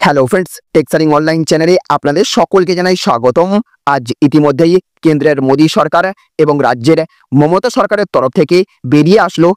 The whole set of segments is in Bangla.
হ্যালো ফ্রেন্ডস, টেক্সারিং অনলাইন চ্যানেলে আপনাদের সকলকে জানাই স্বাগতম। আজ ইতিমধ্যেই কেন্দ্রের মোদী সরকার এবং রাজ্যের মমতা সরকারের তরফ থেকে বেরিয়ে আসলো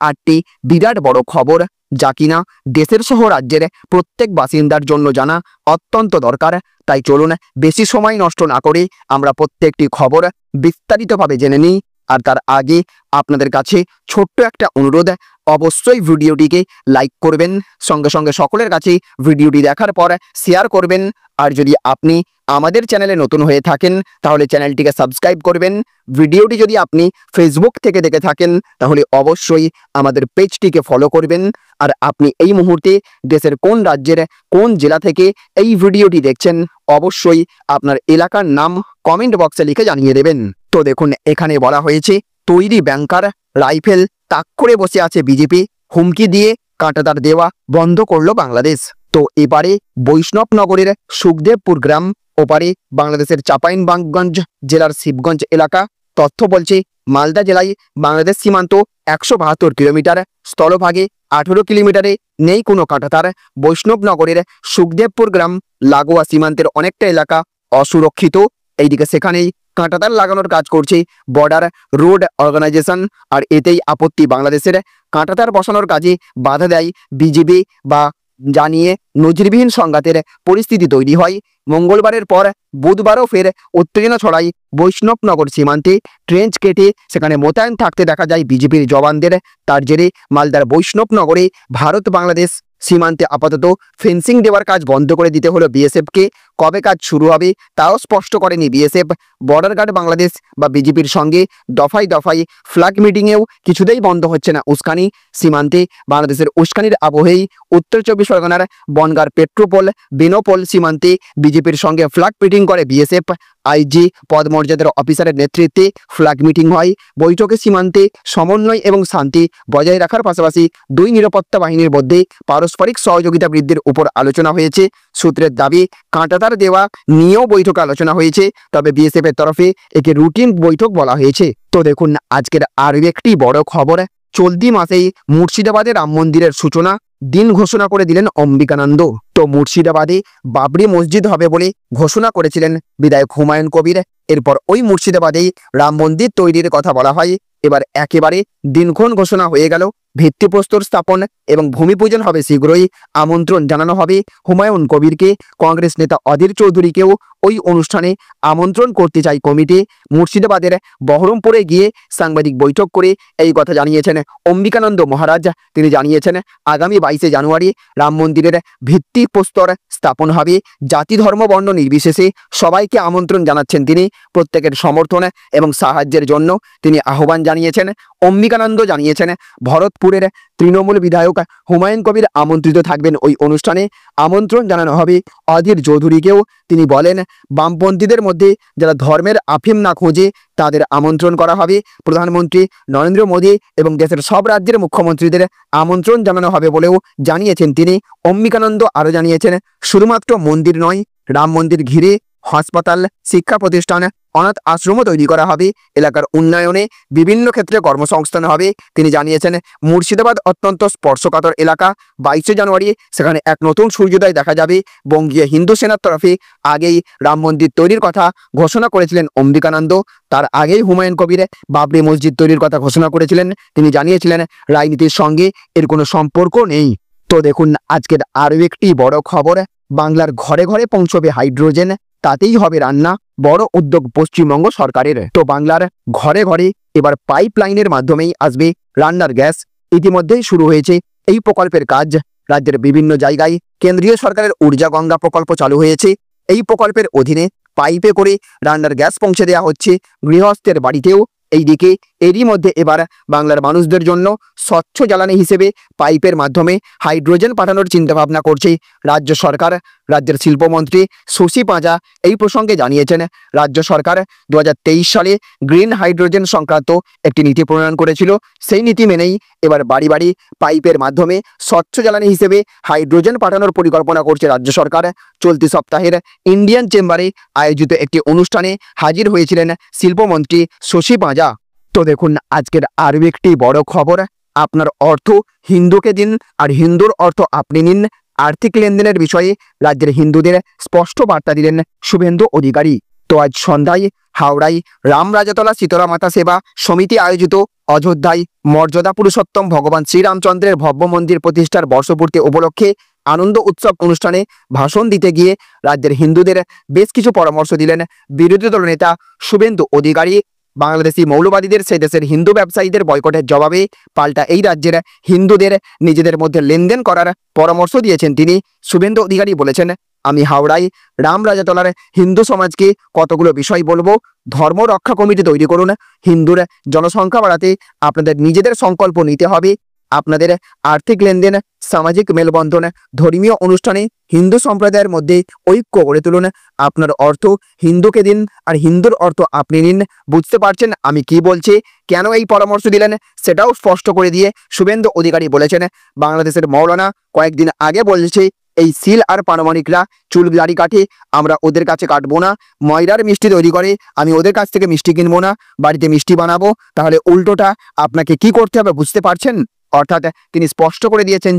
আটটি বিরাট বড় খবর, যা কিনা দেশের সহ রাজ্যের প্রত্যেক বাসিন্দার জন্য জানা অত্যন্ত দরকার। তাই চলুন বেশি সময় নষ্ট না করে আমরা প্রত্যেকটি খবর বিস্তারিতভাবে জেনে নিই। আর তার আগে আপনাদের কাছে ছোট্ট একটা অনুরোধ, অবশ্যই ভিডিওটিকে লাইক করবেন, সঙ্গে সঙ্গে সকলের কাছে ভিডিওটি দেখার পর শেয়ার করবেন। আর যদি আপনি আমাদের চ্যানেলে নতুন হয়ে থাকেন তাহলে চ্যানেলটিকে সাবস্ক্রাইব করবেন। ভিডিওটি যদি আপনি ফেসবুক থেকে দেখে থাকেন তাহলে অবশ্যই আমাদের পেজটিকে ফলো করবেন। আর আপনি এই মুহূর্তে দেশের কোন রাজ্যের কোন জেলা থেকে এই ভিডিওটি দেখছেন অবশ্যই আপনার এলাকার নাম কমেন্ট বক্সে লিখে জানিয়ে দেবেন। তো দেখুন, এখানে বলা হয়েছে তৈরি ব্যাংকার রাইফেল তাক করে বসে আছে বিজেপি, হুমকি দিয়ে কাঁটাতার দেওয়া বন্ধ করলো বাংলাদেশ। তো এবারে বৈষ্ণবনগরের সুখদেবপুর গ্রাম, ওপারে বাংলাদেশের চাঁপাইনবাবগঞ্জ জেলার শিবগঞ্জ এলাকা। তথ্য বলছে মালদা জেলায় বাংলাদেশ সীমান্ত 172 কিলোমিটার, স্থলভাগে 18 কিলোমিটারে নেই কোনো কাঁটাতার। বৈষ্ণবনগরের সুখদেবপুর গ্রাম লাগোয়া সীমান্তের অনেকটা এলাকা অসুরক্ষিত। এইদিকে সেখানেই কাঁটাতার লাগানোর কাজ করছে বর্ডার রোড অর্গানাইজেশন। আর এতেই আপত্তি বাংলাদেশের। কাঁটাতার বসানোর কাজে বাধা দেয় বিজেপি, বা জানিয়ে নজিরবিহীন সংঘাতের পরিস্থিতি তৈরি হয়। মঙ্গলবারের পর বুধবারও ফের উত্তেজনা ছড়ায় বৈষ্ণবনগর সীমান্তে। ট্রেঞ্চ কেটে সেখানে মোতায়েন থাকতে দেখা যায় বিজেপির জওয়ানদের। তার জেরে মালদার বৈষ্ণবনগরে ভারত বাংলাদেশ সীমান্তে আপাতত ফেন্সিং দেওয়ার কাজ বন্ধ করে দিতে হলো বিএসএফকে। কবে কাজ শুরু হবে তাও স্পষ্ট করেনি বিএসএফ। বর্ডার গার্ড বাংলাদেশ বা বিজেপির সঙ্গে দফায় দফায় ফ্ল্যাগ মিটিংয়েও কিছুতেই বন্ধ হচ্ছে না উস্কানি। সীমান্তে বাংলাদেশের উস্কানির আবহেই উত্তর 24 পরগনার বনগাঁর পেট্রোপোল বেনোপোল সীমান্তে বিজেপির সঙ্গে ফ্ল্যাগ মিটিং করে বিএসএফ। আইজি পদমর্যাদার অফিসারের নেতৃত্বে ফ্ল্যাগ মিটিং হয়। বৈঠকে সীমান্তে সমন্বয় এবং শান্তি বজায় রাখার পাশাপাশি দুই নিরাপত্তা বাহিনীর মধ্যে পারস্পরিক সহযোগিতা বৃদ্ধির উপর আলোচনা হয়েছে। সূত্রের দাবি, কাঁটাতার দেওয়া নিয়েও বৈঠকে আলোচনা হয়েছে, তবে বিএসএফ এর তরফে একে রুটিন বৈঠক বলা হয়েছে। তো দেখুন, আজকের আরও একটি বড় খবর, চলতি মাসেই মুর্শিদাবাদে রাম মন্দিরের সূচনা দিন ঘোষণা করে দিলেন অম্বিকানন্দ। তো মুর্শিদাবাদে বাবরি মসজিদ হবে বলে ঘোষণা করেছিলেন বিধায়ক হুমায়ুন কবির। এরপর ওই মুর্শিদাবাদেই রাম মন্দির তৈরির কথা বলা হয়। এবার একেবারে দিনক্ষণ ঘোষণা হয়ে গেল। ভিত্তিপ্রস্তর স্থাপন এবং ভূমি পূজন হবে শীঘ্রই। আমন্ত্রণ জানানো হবে হুমায়ুন কবিরকে। কংগ্রেস নেতা অধীর চৌধুরীকেও ওই অনুষ্ঠানে আমন্ত্রণ করতে চায় কমিটি। মুর্শিদাবাদের বহরমপুরে গিয়ে সাংবাদিক বৈঠক করে এই কথা জানিয়েছেন অম্বিকানন্দ মহারাজ। তিনি জানিয়েছেন আগামী 22শে জানুয়ারি রাম মন্দিরের ভিত্তিপ্রস্তর স্থাপন হবে। জাতি ধর্ম বর্ণ নির্বিশেষে সবাইকে আমন্ত্রণ জানাচ্ছেন তিনি। প্রত্যেকের সমর্থন এবং সাহায্যের জন্য তিনি আহ্বান জানিয়েছেন। অম্বিকানন্দ জানিয়েছেন ভরতপুরের তৃণমূল বিধায়ক হুমায়ুন কবির আমন্ত্রিত থাকবেন ওই অনুষ্ঠানে। আমন্ত্রণ জানানো হবে অধীর চৌধুরীকেও। তিনি বলেন, বামপন্থীদের মধ্যে যারা ধর্মের আফিম না খোঁজে তাদের আমন্ত্রণ করা হবে। প্রধানমন্ত্রী নরেন্দ্র মোদী এবং দেশের সব রাজ্যের মুখ্যমন্ত্রীদের আমন্ত্রণ জানানো হবে বলেও জানিয়েছেন তিনি। অম্বিকানন্দ আরও জানিয়েছেন, শুধুমাত্র মন্দির নয়, রাম মন্দির ঘিরে হাসপাতাল, শিক্ষা প্রতিষ্ঠান, অনাথ আশ্রমও তৈরি করা হবে। এলাকার উন্নয়নে বিভিন্ন ক্ষেত্রে কর্মসংস্থান হবে। তিনি জানিয়েছেন মুর্শিদাবাদ অত্যন্ত স্পর্শকাতর এলাকা। 22শে জানুয়ারি সেখানে এক নতুন সূর্যোদয় দেখা যাবে। বঙ্গীয় হিন্দু সেনার তরফে আগেই রাম মন্দির তৈরির কথা ঘোষণা করেছিলেন অম্বিকানন্দ। তার আগেই হুমায়ুন কবির বাবরি মসজিদ তৈরির কথা ঘোষণা করেছিলেন। তিনি জানিয়েছিলেন রাজনীতির সঙ্গে এর কোনো সম্পর্ক নেই। তো দেখুন, আজকের আরও একটি বড় খবর, বাংলার ঘরে ঘরে পৌঁছবে হাইড্রোজেন, তাতেই হবে রান্না, বড় উদ্যোগ পশ্চিমবঙ্গ সরকারের। তো বাংলার ঘরে ঘরে এবার পাইপ লাইনের মাধ্যমেই আসবে রান্নার গ্যাস। ইতিমধ্যেই শুরু হয়েছে এই প্রকল্পের কাজ। রাজ্যের বিভিন্ন জায়গায় কেন্দ্রীয় সরকারের ঊর্জা গঙ্গা প্রকল্প চালু হয়েছে। এই প্রকল্পের অধীনে পাইপে করে রান্নার গ্যাস পৌঁছে দেওয়া হচ্ছে গৃহস্থের বাড়িতেও। এইদিকে এরই মধ্যে এবার বাংলার মানুষদের জন্য স্বচ্ছ জ্বালানি হিসেবে পাইপের মাধ্যমে হাইড্রোজেন পাঠানোর চিন্তাভাবনা করছে রাজ্য সরকার। রাজ্যের শিল্পমন্ত্রী শশী পাঁজা এই প্রসঙ্গে জানিয়েছেন, রাজ্য সরকার 2023 সালে গ্রিন হাইড্রোজেন সংক্রান্ত একটি নীতি প্রণয়ন করেছিল। সেই নীতি মেনেই এবার বাড়ি বাড়ি পাইপের মাধ্যমে স্বচ্ছ জ্বালানি হিসেবে হাইড্রোজেন পাঠানোর পরিকল্পনা করছে রাজ্য সরকার। চলতি সপ্তাহের ইন্ডিয়ান চেম্বারে আয়োজিত একটি অনুষ্ঠানে হাজির হয়েছিলেন শিল্পমন্ত্রী শশী পাঁজা। তো দেখুন, আজকের আরও একটি বড় খবর, আপনার অর্থ হিন্দুকে দিন আর হিন্দুর অর্থ আপনি নিন, আর্থিক লেনদেনের বিষয়ে রাজ্যের হিন্দুদের স্পষ্ট বার্তা দিলেন শুভেন্দু অধিকারী। তো আজ সন্ধ্যায় হাওড়ায় রামরাজাতলা শীতলা মাতা সেবা সমিতি আয়োজিত অযোধ্যায় মর্যাদা পুরুষোত্তম ভগবান শ্রীরামচন্দ্রের ভব্য মন্দির প্রতিষ্ঠার বর্ষপূর্তি উপলক্ষে আনন্দ উৎসব অনুষ্ঠানে ভাষণ দিতে গিয়ে রাজ্যের হিন্দুদের বেশ কিছু পরামর্শ দিলেন বিরোধী দল নেতা শুভেন্দু অধিকারী। বাংলাদেশি মৌলবাদীদের সেই দেশের হিন্দু ব্যবসায়ীদের বয়কটের জবাবে পাল্টা এই রাজ্যের হিন্দুদের নিজেদের মধ্যে লেনদেন করার পরামর্শ দিয়েছেন তিনি। শুভেন্দু অধিকারী বলেছেন, আমি হাওড়ায় রামরাজাতলার হিন্দু সমাজকে কতগুলো বিষয় বলবো। ধর্ম রক্ষা কমিটি তৈরি করুন। হিন্দুর জনসংখ্যা বাড়াতে আপনাদের নিজেদের সংকল্প নিতে হবে। আপনাদের আর্থিক লেনদেন, সামাজিক মেলবন্ধন, ধর্মীয় অনুষ্ঠানে হিন্দু সম্প্রদায়ের মধ্যে ঐক্য গড়ে তুলুন। আপনার অর্থ হিন্দুকে দিন আর হিন্দুর অর্থ আপনি নিন। বুঝতে পারছেন আমি কি বলছি? কেন এই পরামর্শ দিলেন সেটাও স্পষ্ট করে দিয়ে শুভেন্দু অধিকারী বলেছেন, বাংলাদেশের মৌলানা কয়েকদিন আগে বলেছে এই সিল আর পারমাণিকরা চুল দাড়ি কাটে, আমরা ওদের কাছে কাটবো না। ময়রার মিষ্টি তৈরি করে, আমি ওদের কাছ থেকে মিষ্টি কিনবো না, বাড়িতে মিষ্টি বানাবো। তাহলে উল্টোটা আপনাকে কি করতে হবে বুঝতে পারছেন? অর্থাৎ তিনি স্পষ্ট করে দিয়েছেন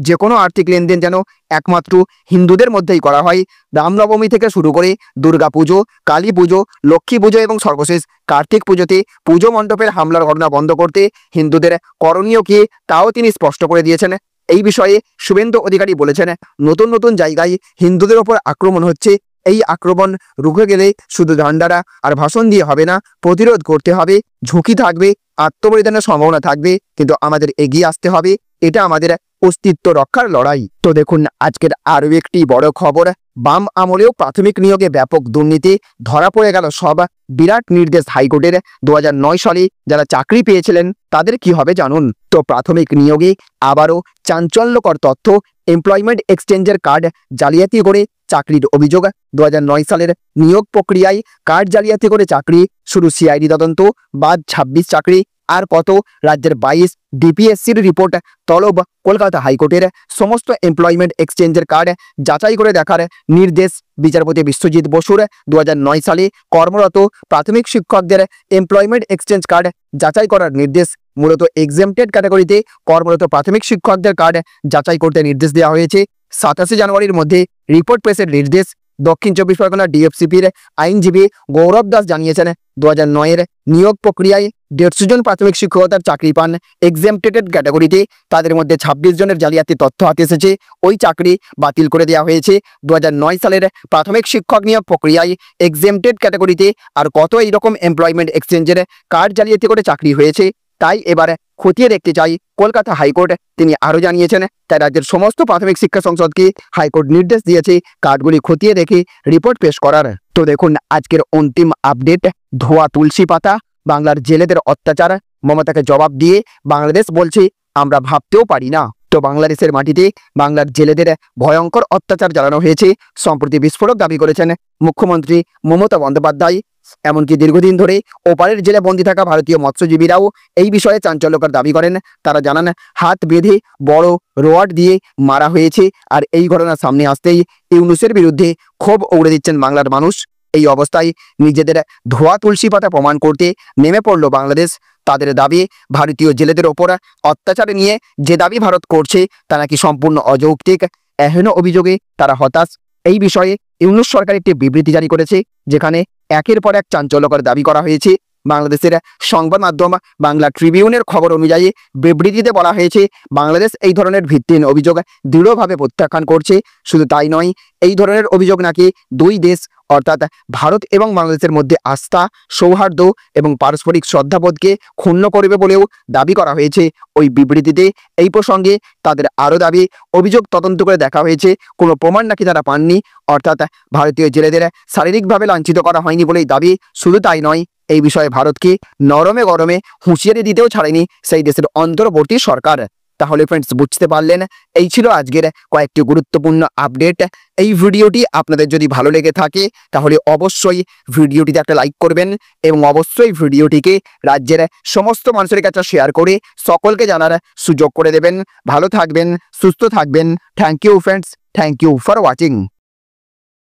যে কোনো আর্থিক লেনদেন যেন একমাত্র হিন্দুদের মধ্যেই করা হয়। রামনবমী থেকে শুরু করে দুর্গা পুজো, কালী পুজো, লক্ষ্মী পুজো এবং সর্বশেষ কার্তিক পুজোতে পুজো মণ্ডপের হামলার ঘটনা বন্ধ করতে হিন্দুদের করণীয় কি তাও তিনি স্পষ্ট করে দিয়েছেন। এই বিষয়ে শুভেন্দু অধিকারী বলেছেন, নতুন নতুন জায়গায় হিন্দুদের ওপর আক্রমণ হচ্ছে। এই আক্রমণ রুখে গেলে শুধু ঝান্ডারা আর ভাষণ দিয়ে হবে না, প্রতিরোধ করতে হবে। ঝুঁকি থাকবে, আত্মবলিদানের সম্ভাবনা থাকবে, কিন্তু আমাদের এগিয়ে আসতে হবে। এটা আমাদের অস্তিত্ব রক্ষার লড়াই। তো দেখুন আজকের আরও একটি বড় খবর, বাম আমলেও প্রাথমিক নিয়োগে ব্যাপক দুর্নীতি ধরা পড়ে গেল সব। বিরাট নির্দেশ হাইকোর্টের। 2009 সালে যারা চাকরি পেয়েছিলেন তাদের কি হবে জানুন। তো প্রাথমিক নিয়োগে আবারও চাঞ্চল্যকর তথ্য, এমপ্লয়মেন্ট এক্সচেঞ্জের কার্ড জালিয়াতি করে চাকরির অভিযোগ। 2009 সালের নিয়োগ প্রক্রিয়ায় কার্ড জালিয়াতি করে চাকরি, শুরু সিআইডি তদন্ত, বাদ 26 চাকরি। আর কত? রাজ্যের 22 ডিপিএসসির রিপোর্ট তলব কলকাতা হাইকোর্টের। সমস্ত এমপ্লয়মেন্ট এক্সচেঞ্জের কার্ড যাচাই করে দেখার নির্দেশ বিচারপতি বিশ্বজিৎ বসুর। 2009 সালে কর্মরত প্রাথমিক শিক্ষকদের এমপ্লয়মেন্ট এক্সচেঞ্জ কার্ড যাচাই করার নির্দেশ। মূলত এক্সেম্পটেড ক্যাটাগরিতে কর্মরত প্রাথমিক শিক্ষকদের কার্ড যাচাই করতে নির্দেশ দেওয়া হয়েছে। 27 জানুয়ারির মধ্যে রিপোর্ট পেশের নির্দেশ। দক্ষিণ 24 পরগনা ডিএফসিপির আইনজীবী গৌরব দাস জানিয়েছেন, 2009-এর নিয়োগ প্রক্রিয়ায় 150 জন প্রাথমিক শিক্ষকতার চাকরি পান এক্সেম্পটেড ক্যাটাগরিতে। তাদের মধ্যে 26 জনের জালিয়াতির তথ্য হাতে এসেছে। ওই চাকরি বাতিল করে দেওয়া হয়েছে। 2009 সালের প্রাথমিক শিক্ষক নিয়োগ প্রক্রিয়ায় এক্সেম্পটেড ক্যাটাগরিতে আর কত এইরকম এমপ্লয়মেন্ট এক্সচেঞ্জের কার্ড জালিয়াতি করে চাকরি হয়েছে তাই এবারে খতিয়ে দেখতে চাই কলকাতা হাইকোর্ট। তিনি আরও জানিয়েছেন, তাই রাজ্যের সমস্ত প্রাথমিক শিক্ষা সংসদকে হাইকোর্ট নির্দেশ দিয়েছে কার্ডগুলি খতিয়ে দেখে রিপোর্ট পেশ করার। তো দেখুন আজকের অন্তিম আপডেট, ধোয়া তুলসী পাতা, বাংলার জেলেদের অত্যাচার। মমতাকে জবাব দিয়ে বাংলাদেশ বলছে আমরা ভাবতেও পারি না। তো বাংলাদেশের মাটিতে বাংলার জেলেদের ভয়ঙ্কর অত্যাচার চালানো হয়েছে, সম্প্রতি বিস্ফোরক দাবি করেছেন মুখ্যমন্ত্রী মমতা বন্দ্যোপাধ্যায়। এমনকি দীর্ঘদিন ধরে ওপারের জেলে বন্দী থাকা ভারতীয় মৎস্যজীবীরাও এই বিষয়ে চাঞ্চল্যকর দাবি করেন। তারা জানান হাত বেঁধে বড় রড দিয়ে মারা হয়েছে। আর এই ঘটনা সামনে আসতেই ইউনূসের বিরুদ্ধে ক্ষোভ উগড়ে দিচ্ছেন বাংলার মানুষ। এই অবস্থায় নিজেদের ধোয়া তুলসী পাতা প্রমাণ করতে নেমে পড়ল বাংলাদেশ। তাদের দাবি, ভারতীয় জেলেদের ওপর অত্যাচার নিয়ে যে দাবি ভারত করছে তা নাকি সম্পূর্ণ অযৌক্তিক। এহেন অভিযোগে তারা হতাশ। এই বিষয়ে ইউনূস সরকার একটি বিবৃতি জারি করেছে, যেখানে একের পর এক চাঞ্চল্যকর দাবি করা হয়েছে। বাংলাদেশের সংবাদ মাধ্যম বাংলা ট্রিবিউনের খবর অনুযায়ী বিবৃতিতে বলা হয়েছে, বাংলাদেশ এই ধরনের ভিত্তিহীন অভিযোগ দৃঢ়ভাবে প্রত্যাখ্যান করছে। শুধু তাই নয়, এই ধরনের অভিযোগ নাকি দুই দেশ অর্থাৎ ভারত এবং বাংলাদেশের মধ্যে আস্থা, সৌহার্দ্য এবং পারস্পরিক শ্রদ্ধাবোধকে ক্ষুণ্ণ করবে বলেও দাবি করা হয়েছে ওই বিবৃতিতে। এই প্রসঙ্গে তাদের আরও দাবি, অভিযোগ তদন্ত করে দেখা হয়েছে, কোনো প্রমাণ নাকি তারা পাননি। অর্থাৎ ভারতীয় জেলেদের শারীরিকভাবে লাঞ্ছিত করা হয়নি বলেই দাবি। শুধু তাই নয়, এই বিষয়ে ভারতকে নরমে গরমে হুঁশিয়ারি দিতেও ছাড়েনি সেই দেশের অন্তর্বর্তী সরকার। তাহলে ফ্রেন্ডস বুঝতে পারলেন, এই ছিল আজকের কয়েকটি গুরুত্বপূর্ণ আপডেট। এই ভিডিওটি আপনাদের যদি ভালো লেগে থাকে তাহলে অবশ্যই ভিডিওটিতে একটা লাইক করবেন এবং অবশ্যই ভিডিওটিকে রাজ্যের সমস্ত মানুষের কাছে শেয়ার করে সকলকে জানার সুযোগ করে দেবেন। ভালো থাকবেন, সুস্থ থাকবেন। Thank you friends, thank you for watching.